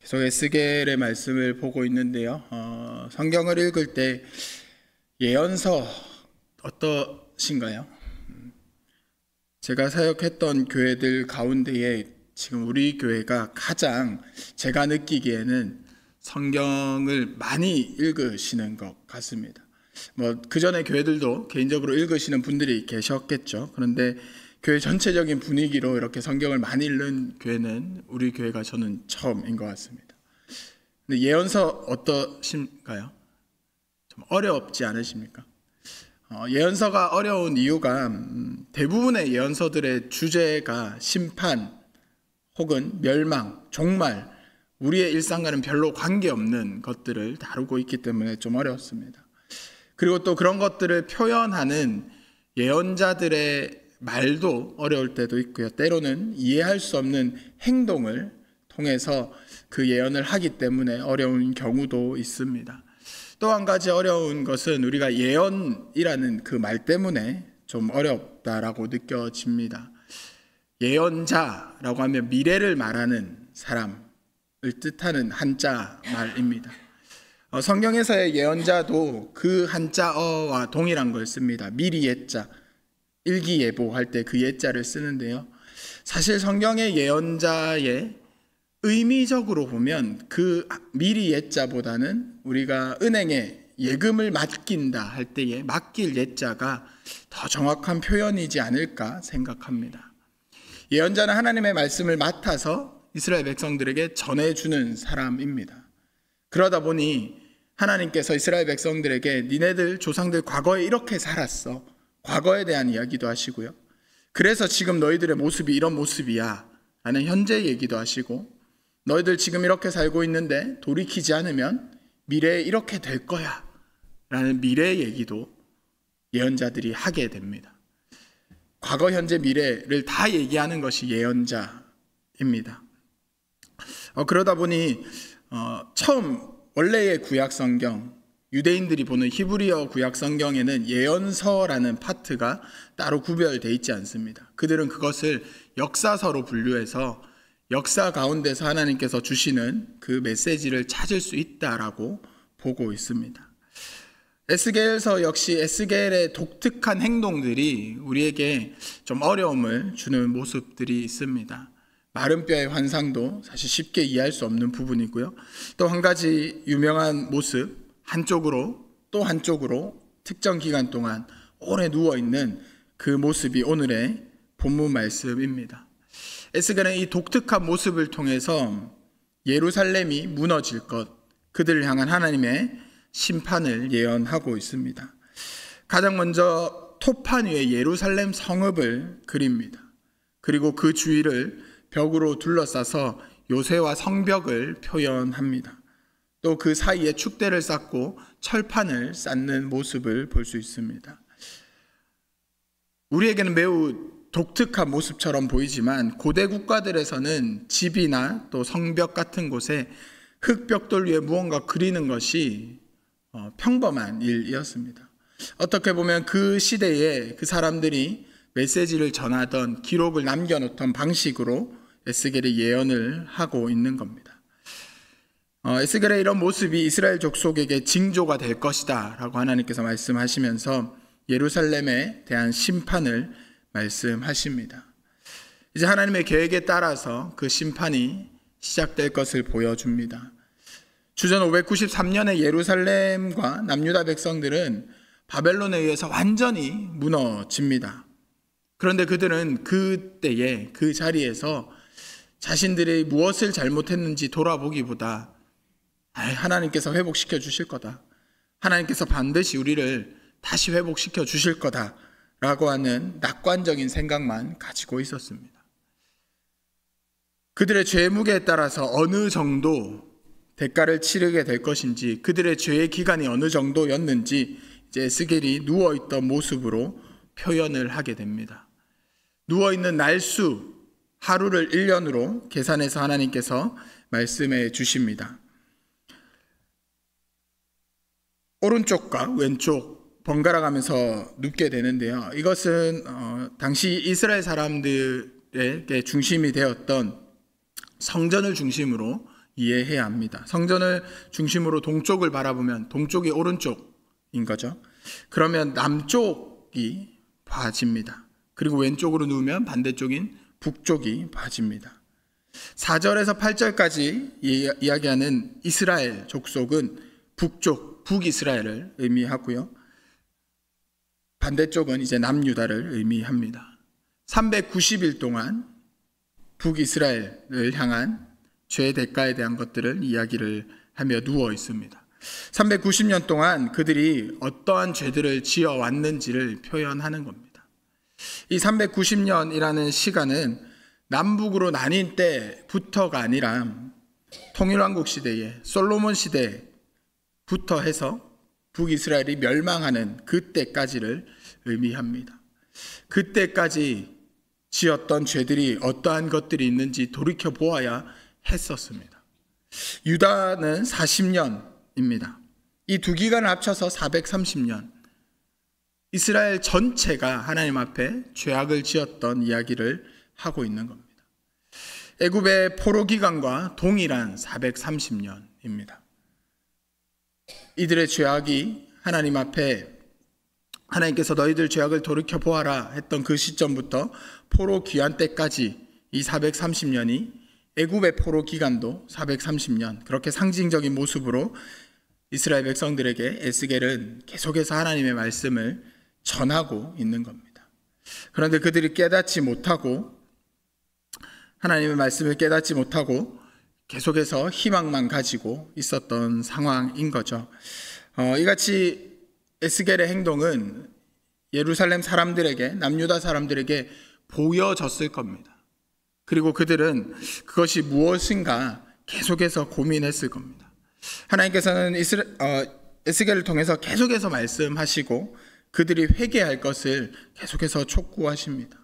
계속 에스겔의 말씀을 보고 있는데요. 성경을 읽을 때 예언서 어떠신가요? 제가 사역했던 교회들 가운데에 지금 우리 교회가 가장 제가 느끼기에는 성경을 많이 읽으시는 것 같습니다. 그 전에 교회들도 개인적으로 읽으시는 분들이 계셨겠죠. 그런데 교회 전체적인 분위기로 이렇게 성경을 많이 읽는 교회는 우리 교회가 저는 처음인 것 같습니다. 근데 예언서 어떠신가요? 좀 어렵지 않으십니까? 예언서가 어려운 이유가 대부분의 예언서들의 주제가 심판 혹은 멸망, 종말, 우리의 일상과는 별로 관계없는 것들을 다루고 있기 때문에 좀 어렵습니다. 그리고 또 그런 것들을 표현하는 예언자들의 말도 어려울 때도 있고요. 때로는 이해할 수 없는 행동을 통해서 그 예언을 하기 때문에 어려운 경우도 있습니다. 또 한 가지 어려운 것은 우리가 예언이라는 그 말 때문에 좀 어렵다라고 느껴집니다. 예언자라고 하면 미래를 말하는 사람을 뜻하는 한자 말입니다. 성경에서의 예언자도 그 한자어와 동일한 걸 씁니다. 미리 예자, 일기예보할 때 그 예자를 쓰는데요. 사실 성경의 예언자의 의미적으로 보면 그 미리 예자보다는 우리가 은행에 예금을 맡긴다 할 때에 맡길 예자가 더 정확한 표현이지 않을까 생각합니다. 예언자는 하나님의 말씀을 맡아서 이스라엘 백성들에게 전해주는 사람입니다. 그러다 보니 하나님께서 이스라엘 백성들에게 니네들 조상들 과거에 이렇게 살았어, 과거에 대한 이야기도 하시고요. 그래서 지금 너희들의 모습이 이런 모습이야 라는 현재 얘기도 하시고, 너희들 지금 이렇게 살고 있는데 돌이키지 않으면 미래에 이렇게 될 거야 라는 미래 얘기도 예언자들이 하게 됩니다. 과거, 현재, 미래를 다 얘기하는 것이 예언자입니다. 그러다 보니 처음 원래의 구약 성경, 유대인들이 보는 히브리어 구약 성경에는 예언서라는 파트가 따로 구별되어 있지 않습니다. 그들은 그것을 역사서로 분류해서 역사 가운데서 하나님께서 주시는 그 메시지를 찾을 수 있다라고 보고 있습니다. 에스겔서 역시 에스겔의 독특한 행동들이 우리에게 좀 어려움을 주는 모습들이 있습니다. 마른 뼈의 환상도 사실 쉽게 이해할 수 없는 부분이고요. 또 한 가지 유명한 모습, 한쪽으로 또 한쪽으로 특정 기간 동안 오래 누워있는 그 모습이 오늘의 본문 말씀입니다. 에스겔은 이 독특한 모습을 통해서 예루살렘이 무너질 것, 그들을 향한 하나님의 심판을 예언하고 있습니다. 가장 먼저 토판 위에 예루살렘 성읍을 그립니다. 그리고 그 주위를 벽으로 둘러싸서 요새와 성벽을 표현합니다. 또 그 사이에 축대를 쌓고 철판을 쌓는 모습을 볼 수 있습니다. 우리에게는 매우 독특한 모습처럼 보이지만 고대 국가들에서는 집이나 또 성벽 같은 곳에 흙벽돌 위에 무언가 그리는 것이 평범한 일이었습니다. 어떻게 보면 그 시대에 그 사람들이 메시지를 전하던 기록을 남겨놓던 방식으로 에스겔이 예언을 하고 있는 겁니다. 에스겔의 이런 모습이 이스라엘 족속에게 징조가 될 것이다 라고 하나님께서 말씀하시면서 예루살렘에 대한 심판을 말씀하십니다. 이제 하나님의 계획에 따라서 그 심판이 시작될 것을 보여줍니다. 주전 593년에 예루살렘과 남유다 백성들은 바벨론에 의해서 완전히 무너집니다. 그런데 그들은 그때에 그 자리에서 자신들이 무엇을 잘못했는지 돌아보기보다 하나님께서 회복시켜 주실 거다, 하나님께서 반드시 우리를 다시 회복시켜 주실 거다 라고 하는 낙관적인 생각만 가지고 있었습니다. 그들의 죄의 무게에 따라서 어느 정도 대가를 치르게 될 것인지, 그들의 죄의 기간이 어느 정도였는지 이제 에스겔이 누워있던 모습으로 표현을 하게 됩니다. 누워있는 날수, 하루를 1년으로 계산해서 하나님께서 말씀해 주십니다. 오른쪽과 왼쪽 번갈아 가면서 눕게 되는데요. 이것은 당시 이스라엘 사람들에게 중심이 되었던 성전을 중심으로 이해해야 합니다. 성전을 중심으로 동쪽을 바라보면 동쪽이 오른쪽인 거죠. 그러면 남쪽이 봐집니다. 그리고 왼쪽으로 누우면 반대쪽인 북쪽이 봐집니다. 4절에서 8절까지 이야기하는 이스라엘 족속은 북쪽, 북이스라엘을 의미하고요. 반대쪽은 이제 남유다를 의미합니다. 390일 동안 북이스라엘을 향한 죄의 대가에 대한 것들을 이야기를 하며 누워 있습니다. 390년 동안 그들이 어떠한 죄들을 지어왔는지를 표현하는 겁니다. 이 390년이라는 시간은 남북으로 나뉜 때부터가 아니라 통일왕국 시대에 솔로몬 시대부터 해서 북이스라엘이 멸망하는 그때까지를 의미합니다. 그때까지 지었던 죄들이 어떠한 것들이 있는지 돌이켜 보아야 했었습니다. 유다는 40년입니다. 이 두 기간을 합쳐서 430년. 이스라엘 전체가 하나님 앞에 죄악을 지었던 이야기를 하고 있는 겁니다. 애굽의 포로 기간과 동일한 430년입니다. 이들의 죄악이 하나님 앞에 하나님께서 너희들 죄악을 돌이켜 보아라 했던 그 시점부터 포로 귀환 때까지 이 430년이 애굽의 포로 기간도 430년 그렇게 상징적인 모습으로 이스라엘 백성들에게 에스겔은 계속해서 하나님의 말씀을 전하고 있는 겁니다. 그런데 그들이 깨닫지 못하고 하나님의 말씀을 깨닫지 못하고 계속해서 희망만 가지고 있었던 상황인 거죠. 이같이 에스겔의 행동은 예루살렘 사람들에게, 남유다 사람들에게 보여졌을 겁니다. 그리고 그들은 그것이 무엇인가 계속해서 고민했을 겁니다. 하나님께서는 에스겔을 통해서 계속해서 말씀하시고 그들이 회개할 것을 계속해서 촉구하십니다.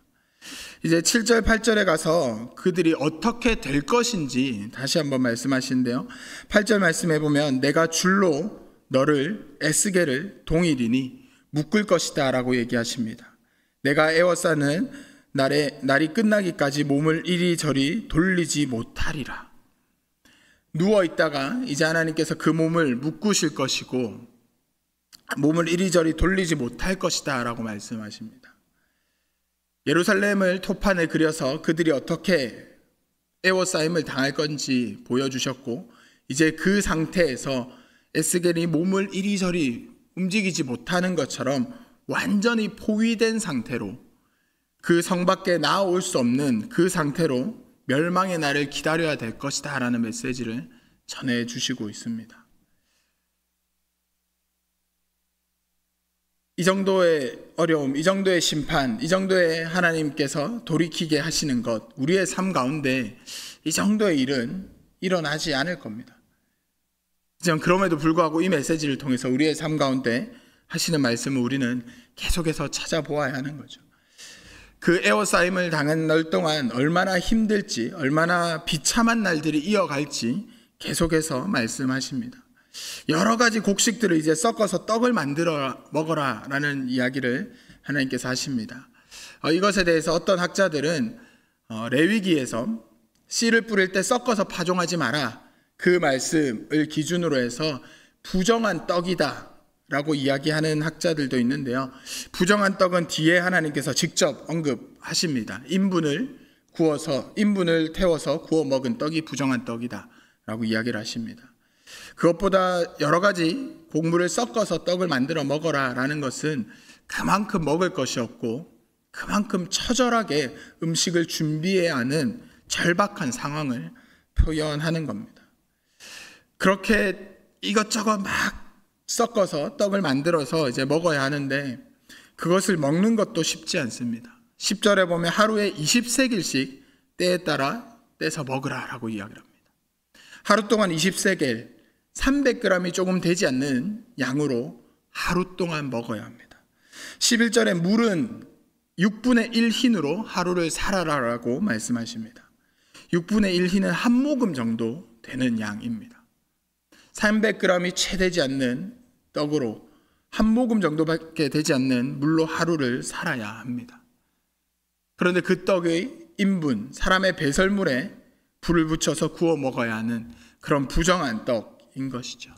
이제 7절 8절에 가서 그들이 어떻게 될 것인지 다시 한번 말씀하시는데요. 8절 말씀해 보면 내가 줄로 너를 에스겔을 동일이니 묶을 것이다 라고 얘기하십니다. 내가 에워싸는 날이 끝나기까지 몸을 이리저리 돌리지 못하리라. 누워있다가 이제 하나님께서 그 몸을 묶으실 것이고 몸을 이리저리 돌리지 못할 것이다 라고 말씀하십니다. 예루살렘을 토판에 그려서 그들이 어떻게 에워싸임을 당할 건지 보여주셨고 이제 그 상태에서 에스겔이 몸을 이리저리 움직이지 못하는 것처럼 완전히 포위된 상태로 그 성 밖에 나올 수 없는 그 상태로 멸망의 날을 기다려야 될 것이다 라는 메시지를 전해주시고 있습니다. 이 정도의 어려움, 이 정도의 심판, 이 정도의 하나님께서 돌이키게 하시는 것, 우리의 삶 가운데 이 정도의 일은 일어나지 않을 겁니다. 그럼에도 불구하고 이 메시지를 통해서 우리의 삶 가운데 하시는 말씀을 우리는 계속해서 찾아보아야 하는 거죠. 그 에워싸임을 당한 날 동안 얼마나 힘들지, 얼마나 비참한 날들이 이어갈지 계속해서 말씀하십니다. 여러 가지 곡식들을 이제 섞어서 떡을 만들어 먹어라 라는 이야기를 하나님께서 하십니다. 이것에 대해서 어떤 학자들은 레위기에서 씨를 뿌릴 때 섞어서 파종하지 마라 그 말씀을 기준으로 해서 부정한 떡이다 라고 이야기하는 학자들도 있는데요. 부정한 떡은 뒤에 하나님께서 직접 언급하십니다. 인분을 태워서 구워 먹은 떡이 부정한 떡이다 라고 이야기를 하십니다. 그것보다 여러 가지 곡물을 섞어서 떡을 만들어 먹어라 라는 것은 그만큼 먹을 것이 없고 그만큼 처절하게 음식을 준비해야 하는 절박한 상황을 표현하는 겁니다. 그렇게 이것저것 막 섞어서 떡을 만들어서 이제 먹어야 하는데 그것을 먹는 것도 쉽지 않습니다. 10절에 보면 하루에 20세겔씩 때에 따라 떼서 먹으라 라고 이야기를 합니다. 하루 동안 20세겔 300g이 조금 되지 않는 양으로 하루 동안 먹어야 합니다. 11절에 물은 6분의 1 흰으로 하루를 살아라라고 말씀하십니다. 6분의 1 흰은 한 모금 정도 되는 양입니다. 300g이 채 되지 않는 떡으로 한 모금 정도밖에 되지 않는 물로 하루를 살아야 합니다. 그런데 그 떡의 인분, 사람의 배설물에 불을 붙여서 구워 먹어야 하는 그런 부정한 떡인 것이죠.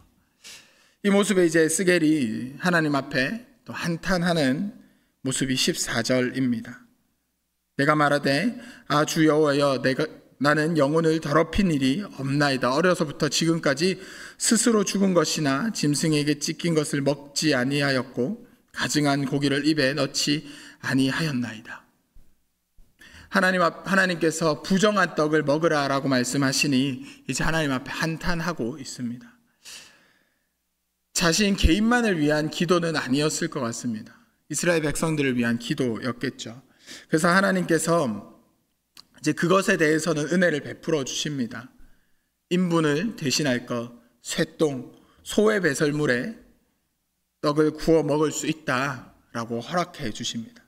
이 모습에 이제 에스겔이 하나님 앞에 또 한탄하는 모습이 14절입니다. 내가 말하되 주 여호와여 나는 영혼을 더럽힌 일이 없나이다. 어려서부터 지금까지 스스로 죽은 것이나 짐승에게 찢긴 것을 먹지 아니하였고 가증한 고기를 입에 넣지 아니하였나이다. 하나님께서 부정한 떡을 먹으라라고 말씀하시니 이제 하나님 앞에 한탄하고 있습니다. 자신 개인만을 위한 기도는 아니었을 것 같습니다. 이스라엘 백성들을 위한 기도였겠죠. 그래서 하나님께서 이제 그것에 대해서는 은혜를 베풀어 주십니다. 인분을 대신할 것, 쇠똥, 소의 배설물에 떡을 구워 먹을 수 있다라고 허락해 주십니다.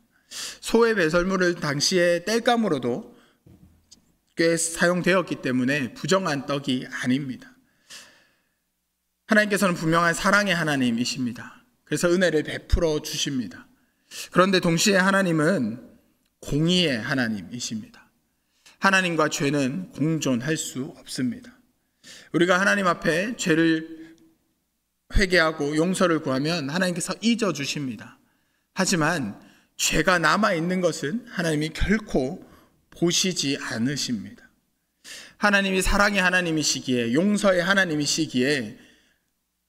소의 배설물을 당시에 땔감으로도 꽤 사용되었기 때문에 부정한 떡이 아닙니다. 하나님께서는 분명한 사랑의 하나님이십니다. 그래서 은혜를 베풀어 주십니다. 그런데 동시에 하나님은 공의의 하나님이십니다. 하나님과 죄는 공존할 수 없습니다. 우리가 하나님 앞에 죄를 회개하고 용서를 구하면 하나님께서 잊어주십니다. 하지만 죄가 남아있는 것은 하나님이 결코 보시지 않으십니다. 하나님이 사랑의 하나님이시기에, 용서의 하나님이시기에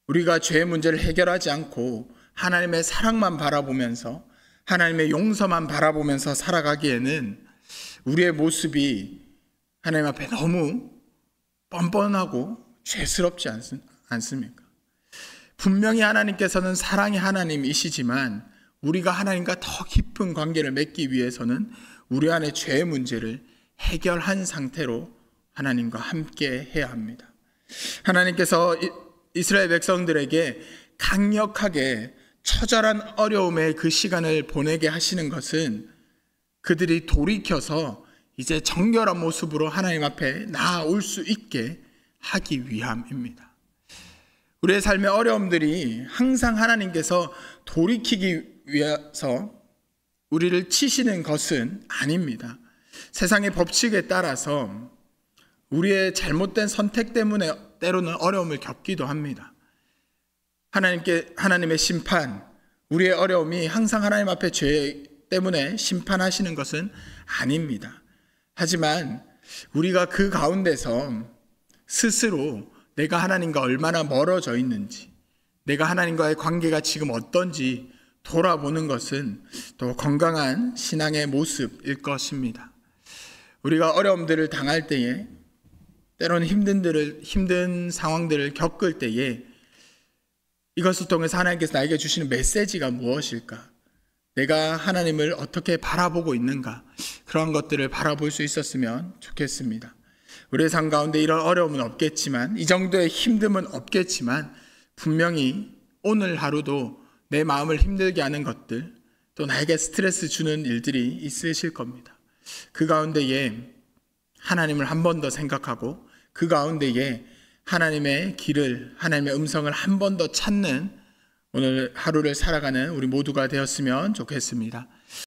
우리가 죄의 문제를 해결하지 않고 하나님의 사랑만 바라보면서, 하나님의 용서만 바라보면서 살아가기에는 우리의 모습이 하나님 앞에 너무 뻔뻔하고 죄스럽지 않습니까? 분명히 하나님께서는 사랑의 하나님이시지만 우리가 하나님과 더 깊은 관계를 맺기 위해서는 우리 안의 죄의 문제를 해결한 상태로 하나님과 함께 해야 합니다. 하나님께서 이스라엘 백성들에게 강력하게 처절한 어려움의 그 시간을 보내게 하시는 것은 그들이 돌이켜서 이제 정결한 모습으로 하나님 앞에 나아올 수 있게 하기 위함입니다. 우리의 삶의 어려움들이 항상 하나님께서 돌이키기 위해서 우리를 치시는 것은 아닙니다. 세상의 법칙에 따라서 우리의 잘못된 선택 때문에 때로는 어려움을 겪기도 합니다. 하나님의 심판, 우리의 어려움이 항상 하나님 앞에 죄 때문에 심판하시는 것은 아닙니다. 하지만 우리가 그 가운데서 스스로 내가 하나님과 얼마나 멀어져 있는지, 내가 하나님과의 관계가 지금 어떤지 돌아보는 것은 또 건강한 신앙의 모습일 것입니다. 우리가 어려움들을 당할 때에, 때로는 힘든 상황들을 겪을 때에 이것을 통해서 하나님께서 나에게 주시는 메시지가 무엇일까? 내가 하나님을 어떻게 바라보고 있는가? 그런 것들을 바라볼 수 있었으면 좋겠습니다. 우리의 삶 가운데 이런 어려움은 없겠지만, 이 정도의 힘듦은 없겠지만, 분명히 오늘 하루도 내 마음을 힘들게 하는 것들, 또 나에게 스트레스 주는 일들이 있으실 겁니다. 그 가운데에 하나님을 한 번 더 생각하고, 그 가운데에 하나님의 길을, 하나님의 음성을 한 번 더 찾는 오늘 하루를 살아가는 우리 모두가 되었으면 좋겠습니다.